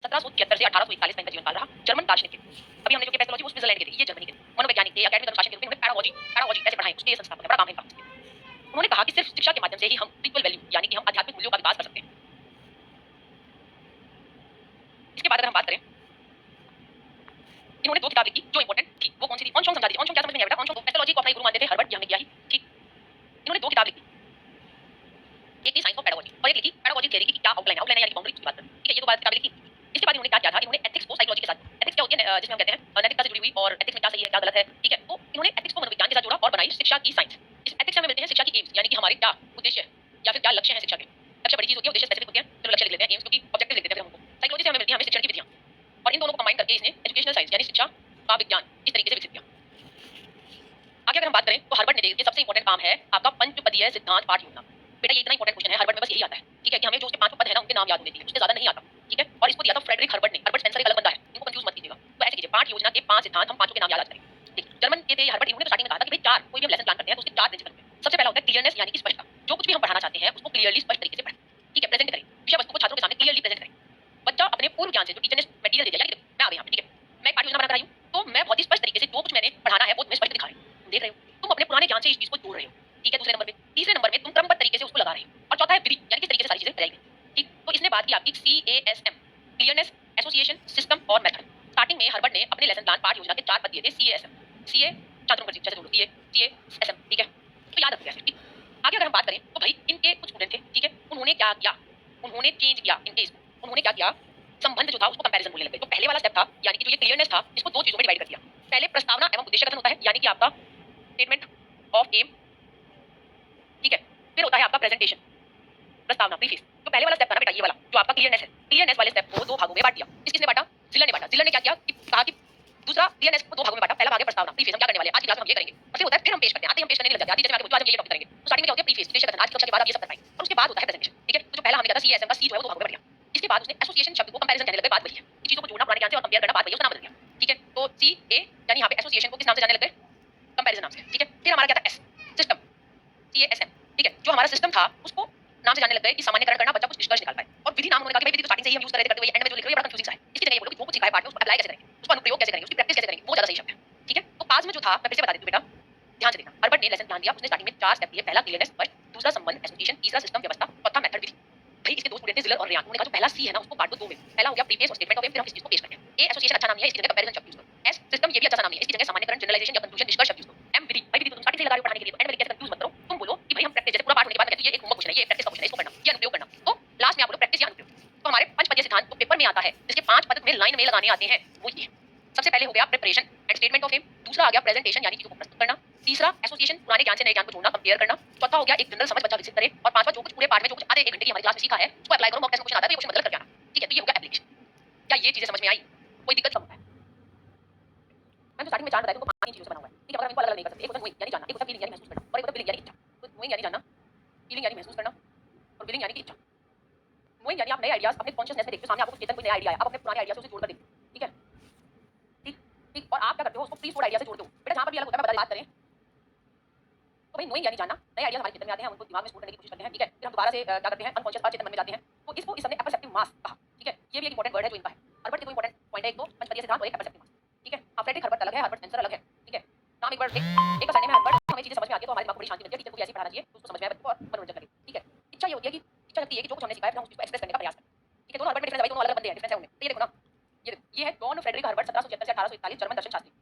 1773 से 1841 तक इनका जीवन काल रहा। जर्मन दार्शनिक थे। अभी हमने जो कि पैथोलॉजी वो स्विट्जरलैंड के थे, ये जर्मनी के थे। मनोवैज्ञानिक थे, एकेडमिक अनुशासन के रूप में उन्होंने पैरागॉजी कैसे पढ़ाएं उसके संस्थापक है, बड़ा काम है इनका। उन्होंने कहा कि सिर्फ शिक्षा के माध्यम से ही हम स्पिरिचुअल वैल्यू यानी कि हम आध्यात्मिक मूल्यों का विकास कर सकते हैं। इसके बाद अगर हम बात करें, इन्होंने दो किताब लिखी जो इंपॉर्टेंट थी। वो कौन सी थी? ऑन समझा दीजिए। ऑन क्या समझ में नहीं आया बेटा? ऑन पैथोलॉजी को अपना गुरु मानते थे हर्बर्ट, ये हमने किया ही, ठीक। इन्होंने दो किताब लिखी, एक थी साइंस ऑफ पैडागोजी और एक लिखी पैडागोजी थ्योरी की क्या आउटलाइन है यानी कि बाउंड्री की बात करें, ठीक है। ये दो बात किताबें लिखी। इसके बाद इन्होंने क्या किया था, इन्होंने एथिक्स को साइकोलॉजी के साथ, एथिक्स क्या होती है जिसमें हम कहते हैं नैतिकता से जुड़ी हुई और एथिक्स में क्या सही है क्या गलत है, ठीक है। तो इन्होंने एथिक्स को मनोविज्ञान के साथ जोड़ा और बनाई शिक्षा की साइंस। इस एथिक्स में मिलते हैं शिक्षा की एम्स यानी कि हमारे क्या उद्देश्य है या फिर क्या लक्ष्य है शिक्षा के। लक्ष्य बड़ी चीज होती है, उद्देश्य स्पेसिफिक होते हैं। चलो लक्ष्य लिख लेते हैं, एम्स क्योंकि ऑब्जेक्टिव लिख देते हैं फिर हमको। साइकोलॉजी से हमें मिलती है हमें शिक्षण की विधियां, और इन दोनों को कंबाइन करके इसने एजुकेशनल साइंस यानी शिक्षा का विज्ञान इस तरीके से विकसित किया। आगे अगर हम बात करें तो हार्वर्ड ने देखिए सबसे इंपॉर्टेंट काम है आपका पंचपदीय सिद्धांत पाठ योजना। बेटा ये इतना इंपॉर्टेंट क्वेश्चन है, हार्वर्ड में बस यही आता है, ठीक है, कि हमें जो उसके पांच पद है ना उनके नाम याद होने चाहिए, उससे ज्यादा नहीं आता, ठीक है। और इसको दिया था फ्रेडरिक हार्वर्ड ने। हार्वर्ड स्पेंसर एक अलग बंदा है, इनको कंफ्यूज मत कीजिएगा। तो ऐसे कीजिए, पाठ योजना के पांच सिद्धांत हम पांचों के नाम याद करेंगे, ठीक। जर्मन के थे हार्वर्ड, इन्होंने तो स्टार्टिंग में कहा था कि भाई चार कोई भी हम लेसन प्लान करते हैं तो उसके चार प्रिंसिपल हैं। सबसे पहला होता है क्लियरनेस यानी कि स्पष्टता, जो कुछ भी हम पढ़ाना चाहते हैं उसको क्लियरली स्पष्ट तरीके से पढ़ें, ठीक है, प्रेजेंट करें, विषय वस्तु को छात्रों के सामने क्लियरली प्रेजेंट करें। बच्चा अपने पूर्व ज्ञान से जो टीचर ने मटेरियल दे दिया, यानी मैं आ गया ठीक है, मैं एक पाठ योजना बनाकर आई हूं तो मैं बहुत ही स्पष्ट तरीके से जो कुछ मैंने पढ़ाना है वो तुम्हें स्पष्ट दिखा रही हूं, देख रहे हो तुम अपने पुराने ज्ञान से इस चीज को जोड़ रहे हो, ठीक है। दूसरे नंबर पे, तीसरे नंबर में तुम क्रमबद्ध तरीके से उसको लगा रहे हो, और चौथा है विधि यानी किस तरीके से सारी चीजें बताई गई, ठीक। तो इसने बात की आपकी CASM, क्लियरनेस, एसोसिएशन, सिस्टम और मेथड। स्टार्टिंग में हार्वर्ड ने अपने लेसन प्लान पाठ योजना के चार पद दिए थे, CASM, CA छात्रों पर शिक्षा से जोड़ो, CASM, ठीक है। तो याद रखिए, ठीक। आगे अगर हम बात करें तो भाई इनके कुछ स्टूडेंट थे, ठीक है, उन्होंने क्या किया, उन्होंने चेंज किया इनके इसको, उन्होंने क्या किया, संबंध जो था उसको कंपैरिजन बोलने लगे। तो पहले वाला स्टेप था यानी कि जो ये क्लियरनेस था इसको दो चीजों में डिवाइड कर दिया। पहले प्रस्तावना एवं उद्देश्य कथन होता है यानी कि आपका स्टेटमेंट ऑफ एम, ठीक है। फिर होता है आपका प्रेजेंटेशन, प्रस्तावना, प्रीफेस। तो पहले वाला स्टेप था ना बेटा ये वाला जो आपका क्लियरनेस है, क्लियरनेस वाले स्टेप को दो भागों में बांट दिया। किसने बांटा? जिलर ने बांटा। जिलर ने क्या किया कि कहा कि दूसरा क्लियरनेस को दो भागों में बांटा, पहला भाग है प्रस्तावना, प्रीफेस। हम क्या करने वाले हैं आज की क्लास में हम ये करेंगे, और फिर होता है फिर हम पेश करते हैं, आते हम पेश करने नहीं लग जाते, जैसे मैं आपको आज हम ये टॉपिक करेंगे तो स्टार्टिंग में क्या होती है प्रीफेस, उद्देश्य कथन, आज की कक्षा के बाद आप ये सब कर पाएंगे, और उसके बाद होता है प्रेजेंटेशन, ठीक है। तो जो पहला हमने कहा था CASM का C जो है वो दो भागों में बट गया। इसके बाद उसने एसोसिएशन शब्द को कंपैरिजन कहने लगे, बात वही है कि चीजों को जोड़ना पुराने ज्ञान से और कंपेयर करना, बात वही है, उसका नाम बदल दिया, ठीक है। तो CA यानी यहाँ पे एसोसिएशन को किस नाम से जाने लग गए? कंपैरिजन नाम से, ठीक है। फिर हमारा क्या था S, सिस्टम, CASM, ठीक है। जो हमारा सिस्टम था उसको नाम से जाने लग गए कि सामान्यकरण करना, बच्चा कुछ निष्कर्ष निकाल पाए। और विधि नाम उन्होंने कहा कि भाई विधि तो स्टार्टिंग से ही हम यूज कर रहे थे, करते हुए एंड में जो लिख रहे हैं बड़ा कंफ्यूजिंग सा है, इसकी जगह ये बोलो कि जो कुछ सिखाया पाठ में उसको अप्लाई कैसे करेंगे, उसको अनुप्रयोग कैसे करेंगे, उसकी प्रैक्टिस कैसे करेंगे, वो ज्यादा सही शब्द है, ठीक है। तो पास में जो था मैं फिर से बता देती हूँ बेटा, ध्यान से देखना। हार्वर्ड ने लेसन प्लान दिया, उसने स्टार्टिंग में चार स्टेप दिए, पहला क्लियरनेस, फर्स्ट, दूसरा संबंध एसोसिएशन, तीसरा सिस्टम व्यवस्था, चौथा मेथड विधि। भाई इसके दो स्टूडेंट थे जिलर और रियान, उन्होंने कहा जो पहला C है ना उसको बांट दो दो में, पहला हो गया प्रीफेस और स्टेटमेंट ऑफ एम, फिर हम इस चीज को पेश करते हैं। ए एसोसिएशन अच्छा नाम नहीं है, इसकी जगह कंपैरिजन शब्द यूज करो। S सिस्टम ये भी अच्छा सा नाम नहीं है, इसकी जगह सामान्यकरण, जनरलाइजेशन या कंक्लूजन, निष्कर्ष शब्द यूज करो। M विधि, भाई विधि तो तुम स्टार्टिंग से लगा रहे हो पढ़ाने के लिए, तो एंड में कैसे कंफ्यूज मत करो, तुम बोलो कि भाई हम प्रैक्टिस, जैसे पूरा पाठ होने के बाद कहते हैं ये एक होमवर्क क्वेश्चन है, ये प्रैक्टिस का क्वेश्चन है, इसको पढ़ना, ये अनुप्रयोग करना। तो लास्ट में आप बोलो प्रैक्टिस या अनुप्रयोग। तो हमारे पंचपदीय सिद्धांत जो पेपर में आता है जिसके पांच पद में लाइन में लगाने आते हैं वो ये। सबसे पहले हो गया preparation and statement of M, दूसरा आ गया प्रेजेंटेशन यानी चीजों को प्रस्तुत करना, तीसरा एसोसिएशन पुराने ज्ञान से नए ज्ञान को जोड़ना, कंपेयर करना, चौथा हो गया एक जनरल समझ बच्चा विकसित करे, और पांचवा जो कुछ पूरे पाठ में जो कुछ आधे एक घंटे की हमारी क्लास में सीखा है उसको अप्लाई करो, मॉक टेस्ट में क्वेश्चन आता है तो ये क्वेश्चन बदल करके आना, ठीक है। तो ये हो गया एप्लीकेशन। क्या ये चीजें समझ में आई? कोई दिक्कत कब होता है? मैं तो स्टार्टिंग में चार बताया तुमको, पांच चीजों से बना हुआ है, ठीक है। मगर हम इनको अलग अलग नहीं कर सकते। एक होता है नोइंग यानी जानना, एक होता है फीलिंग यानी महसूस करना, और एक होता है फीलिंग यानी इच्छा। तो नोइंग यानी जानना, फीलिंग यानी महसूस करना, और फीलिंग यानी कि इच्छा। नोइंग यानी आप नए आइडियाज अपने कॉन्शियसनेस में देखते हो, सामने आपको चेतन कोई नया आइडिया है, आप अपने पुराने आइडिया से उसे जोड़कर देखते हो, ठीक है, ठीक ठीक। और आप क्या करते हो उसको प्री स्टोर्ड आइडिया से जोड़ते हो। बेटा जहां पर भी अलग होता है मैं बात करें तो भाई नोइंग यानी जानना, नए आइडियाज हमारे चेतन में आते हैं, हम उनको दिमाग में स्टोर करने की कोशिश करते हैं, ठीक है। फिर हम दोबारा से क्या करते हैं अनकॉन्शियस अचेतन मन में जाते हैं, तो इसको इस हमने अपरसेप्टिव मास कहा, ठीक है। ये भी एक इंपॉर्टेंट वर्ड है जो इनका है। हार्वर्ड के दो इंपॉर्टेंट पॉइंट है, एक तो पंचपदीय सिद्धांत और एक अपरसेप्टिव मास, ठीक है। अब फ्रेडरिक हार्वर्ड अलग है, हार्वर्ड स्पेंसर अलग है, ठीक है। नाम एक बार एक का सरनेम है हार्वर्ड, हमें चीजें समझ में आती है तो हमारे दिमाग को बड़ी शांति मिलती है, टीचर को भी ऐसे ही पढ़ाना चाहिए तो उसको समझ में आए बच्चे को और मनोरंजन करे, ठीक है। इच्छा ये होती है कि इच्छा शक्ति है कि जो कुछ हमने सिखाया है हम उसको एक्सप्रेस करने का प्रयास करें, ठीक है। दोनों हार्वर्ड में डिफरेंस है भाई, दोनों अलग अलग बंदे हैं, डिफरेंस है उनमें। तो ये देखो ना, ये है जॉन फ्रेडरिक हार्वर्ड 1776 से 1841 जर्मन दर्शन शास्त्री।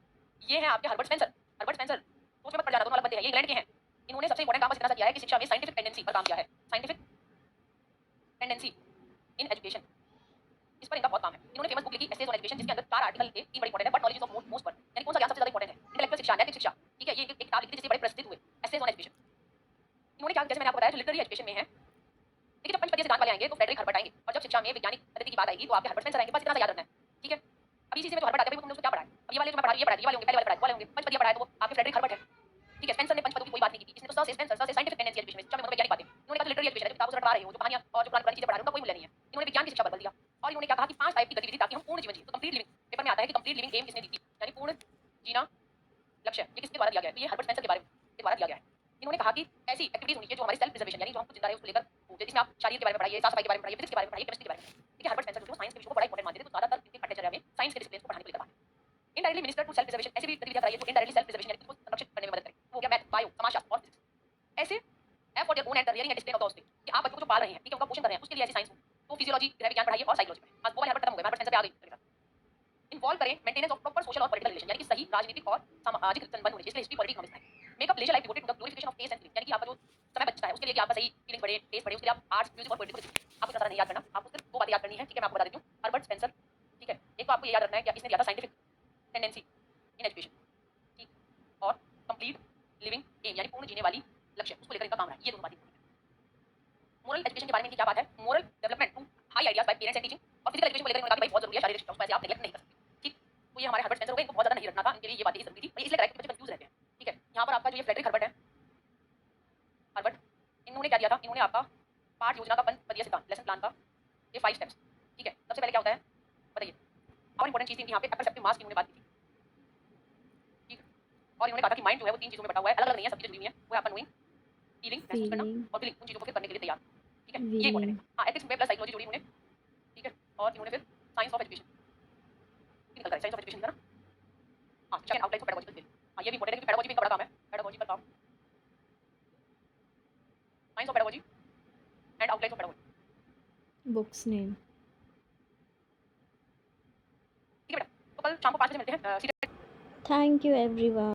ये है आपके हार्वर्ड स्पेंसर। हार्वर्ड स्पेंसर सोच में मत पड़ जाना, दोनों अलग बंदे हैं, ये इंग्लैंड के हैं। इन्होंने सबसे इंपॉर्टेंट काम बस इतना सा किया है कि शिक्षा में साइंटिफिक टेंडेंसी पर काम किया है, साइंटिफिक टेंडेंसी इन एजुकेशन, इस पर इनका बहुत काम है। इन्होंने फेमस बुक लिखी एसेज ऑन एजुकेशन जिसके अंदर चार आर्टिकल थे, तीन बड़े इंपॉर्टेंट है, what knowledge of most word यानी कौन सा ज्ञान सबसे ज्यादा इंपॉर्टेंट है, इंटेलेक्चुअल शिक्षा, नैतिक शिक्षा, ठीक है। ये एक किताब लिखी थी जिससे बड़े प्रसिद्ध हुए, एसेज ऑन एजुकेशन। इन्होंने क्या, जैसे मैंने आपको बताया जो लिटरेरी एजुकेशन में है, देखिए जब पंचपदीय सिद्धांत वाले आएंगे तो फ्रेडरिक हार्वर्ड आएंगे, और जब शिक्षा में वैज्ञानिक पद्धति की बात आएगी तो आपके हार्वर्ड स्पेंसर आएंगे, बस इतना सा याद रखना है, ठीक है। अब इसी में जो हार्वर्ड आते हैं तुमने उसको क्या पढ़ा है, अब ये वाले जो मैं पढ़ा रही हूं ये पढ़ा, ये वाले होंगे, पहले वाले पढ़ा, वाले होंगे पंचपदीय पढ़ा है तो वो आपके फ्रेडरिक हार्वर्ड है, ठीक है। स्पेंसर ने पंचपदों की कोई बात नहीं की, इसने तो स से स्पेंसर, स से साइंटिफिक टेंडेंसी एजुकेशन में, शिक्षा में मनोवैज्ञानिक बातें। इन्होंने कहा लिटरेरी एजुकेशन है, जो किताबों से रटवा रहे हो, जो कहानियां और जो पुरानी चीजें पढ़ा रहे हो, उनका कोई मूल्य नहीं है। इन्होंने विज्ञान की शिक्षा बदल दिया, और इन्होंने क्या कहा कि पांच टाइप की गतिविधि ताकि हम पूर्ण जीवन जिए। तो कंप्लीट लिविंग पेपर में आता है कि कंप्लीट लिविंग एम किसने दी थी, यानी पूर्ण जीना लक्ष्य, ये किसके द्वारा दिया गया है? तो ये हार्वर्ड स्पेंसर के बारे में के द्वारा दिया गया है। इन्होंने कहा कि ऐसी एक्टिविटीज होनी चाहिए जो हमारी सेल्फ प्रिजर्वेशन यानी जो हम कुछ जिंदा रहे उसको लेकर हो, इसमें आप शारीर के बारे में पढ़ाइए, साफ सफाई के बारे में पढ़ाइए, फिजिक्स के बारे में पढ़ाइए, केमिस्ट्री के बारे में। ठीक है, हर्बर्ट स्पेंसर जो साइंस के विषयों को बड़ा इंपॉर्टेंट मानते थे, तो ज्यादातर इनके पढ़ाचर्या में साइंस के डिसिप्लिन को पढ़ाने के लिए करवाते हैं। Indirectly minister to self preservation, ऐसी भी गतिविधियां कराइए जो इनडायरेक्टली सेल्फ प्रिजर्वेशन यानी खुद को संरक्षित करने में मदद करे। वो हो गया मैथ, बायो, समाजशास्त्र और फिजिक्स। ऐसे है for their own and the rearing and display of the offspring, कि आप बच्चों को जो पाल रहे हैं, ठीक है, उनका पोषण कर रहे हैं, उसके लिए ऐसी साइंस हो। तो फिजियोलॉजी, गृह विज्ञान पढ़ाइए और साइकोलॉजी पढ़ाइए। आज वो वाले हर्बर्ट खत्म हो गए, हर्बर्ट स्पेंसर पे आ गई। इन्वॉल्व करें मेंटेनेंस ऑफ प्रॉपर सोशल और पॉलिटिकल रिलेशन, यानी कि सही राजनीतिक और सामाजिक संबंध होने चाहिए, हिस्ट्री पॉलिटिक्स इकोनॉमिक्स है। Make up leisure life devoted to the glorification of taste and feeling, यानी कि आपका जो समय बचता है उसके लिए कि आपका सही फीलिंग बढ़े, टेस्ट बढ़े, उसके लिए आप आर्ट्स, म्यूजिक और पोएट्री को देखिए। आपको इतना सारा नहीं याद करना, आपको सिर्फ दो बातें याद करनी है। ठीक है, मैं आपको बता देती हूँ। हर्बर्ट स्पेंसर, ठीक है, एक तो आपको ये याद रखना है कि इसने दिया था साइंटिफिक टेंडेंसी इन एजुकेशन, ठीक, और कंप्लीट लिविंग एम, यानी पूर्ण जीने वाली लक्ष्य, उसको लेकर इनका काम रहा है। ये दोनों बातें। मोरल एजुकेशन के बारे में इनकी क्या बात है? Moral development to high ideas by parents and teaching. और फिजिकल एजुकेशन को लेकर इन्होंने कहा कि भाई बहुत जरूरी है, शारीरिक शिक्षा उसको ऐसे आप नेगलेक्ट नहीं कर सकते। ठीक, तो ये हमारे हर्बर्ट स्पेंसर हो गए, इनको बहुत ज्यादा नहीं रखना था, इनके लिए ये बातें ही जरूरी थी। इसलिए करेक्ट बच्चे कंफ्यूज रहते हैं। ठीक है, यहाँ पर आपका जो ये फ्रेडरिक हर्बर्ट है, हर्बर्ट, इन्होंने क्या दिया था? इन्होंने आपका पाठ योजना का पंचपदीय सिद्धांत, लेसन प्लान का ये 5 स्टेप्स। ठीक है, सबसे पहले क्या होता है बताइए? और इंपॉर्टेंट चीज थी यहाँ पे परसेप्टिव मास की इन्होंने बात की थी। ठीक, और इन्होंने कहा था कि माइंड जो है वो 3 चीजों में बटा हुआ है, अलग अलग नहीं है, सब चीजें जुड़ी हुई हैं। वो है आपका नोइंग, फीलिंग महसूस करना, फीलिंग, और फीलिंग, उन चीजों को फिर करने के लिए तैयार। ठीक है, ये इंपॉर्टेंट विलिंग। है। हाँ, एथिक्स में प्लस साइकोलॉजी जोड़ी उन्होंने। ठीक है, और इन्होंने फिर साइंस ऑफ एजुकेशन निकल कर साइंस ऑफ एजुकेशन का ना। हाँ, शिक्षा and outline for pedagogical theory. हाँ, ये भी इंपॉर्टेंट है क्योंकि पेडागोजी भी इनका बड़ा काम है। पेडागोजिकल काम, science of pedagogy and outline of pedagogy. Books name. ठीक है बेटा, तो कल शाम को 5 बजे मिलते हैं। Thank you everyone.